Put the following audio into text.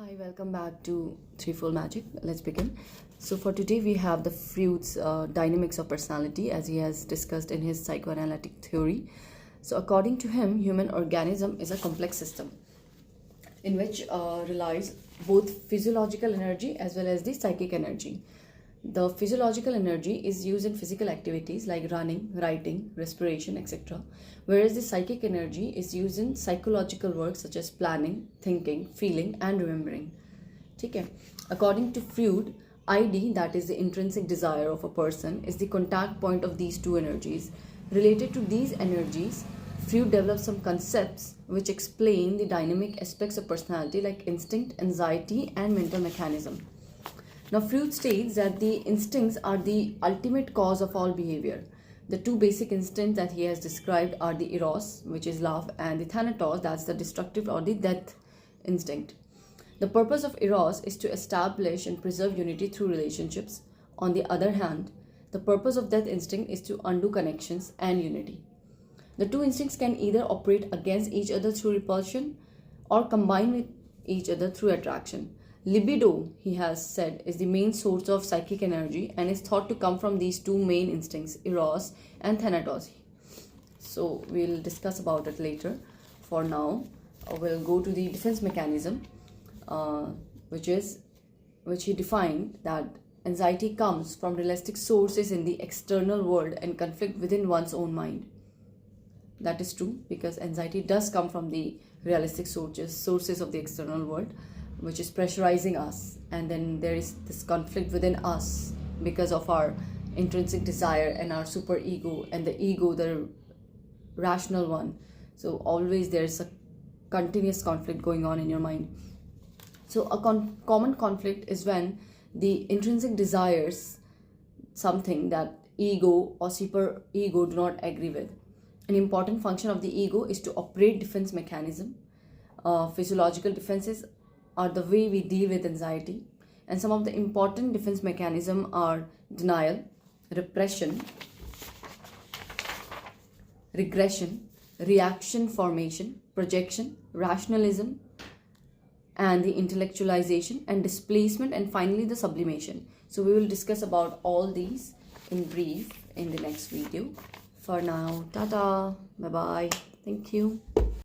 Hi, welcome back to Threefold Magic. Let's begin. So for today we have the Freud's dynamics of personality as he has discussed in his psychoanalytic theory. So according to him, human organism is a complex system in which relies both physiological energy as well as the psychic energy. The physiological energy is used in physical activities like running, writing, respiration, etc. Whereas the psychic energy is used in psychological work such as planning, thinking, feeling, and remembering. Okay. According to Freud, ID, that is the intrinsic desire of a person, is the contact point of these two energies. Related to these energies, Freud developed some concepts which explain the dynamic aspects of personality like instinct, anxiety, and mental mechanism. Now, Freud states that the instincts are the ultimate cause of all behavior. The two basic instincts that he has described are the eros, which is love, and the thanatos, that's the destructive or the death instinct. The purpose of eros is to establish and preserve unity through relationships. On the other hand, the purpose of death instinct is to undo connections and unity. The two instincts can either operate against each other through repulsion or combine with each other through attraction. Libido, he has said, is the main source of psychic energy and is thought to come from these two main instincts, eros and thanatos. So we'll discuss about it later. For now, we'll go to the defense mechanism, which he defined that anxiety comes from realistic sources in the external world and conflict within one's own mind. That is true because anxiety does come from the realistic sources of the external world, which is pressurizing us, and then there is this conflict within us because of our intrinsic desire and our super ego and the ego, the rational one. So always there's a continuous conflict going on in your mind. So a common conflict is when the intrinsic desires something that ego or super ego do not agree with. An important function of the ego is to operate defense mechanism. Physiological defenses are the way we deal with anxiety, and some of the important defense mechanisms are denial, repression, regression, reaction formation, projection, rationalism, and the intellectualization and displacement, and finally the sublimation. So we will discuss about all these in brief in the next video. For now, tata, bye bye, thank you.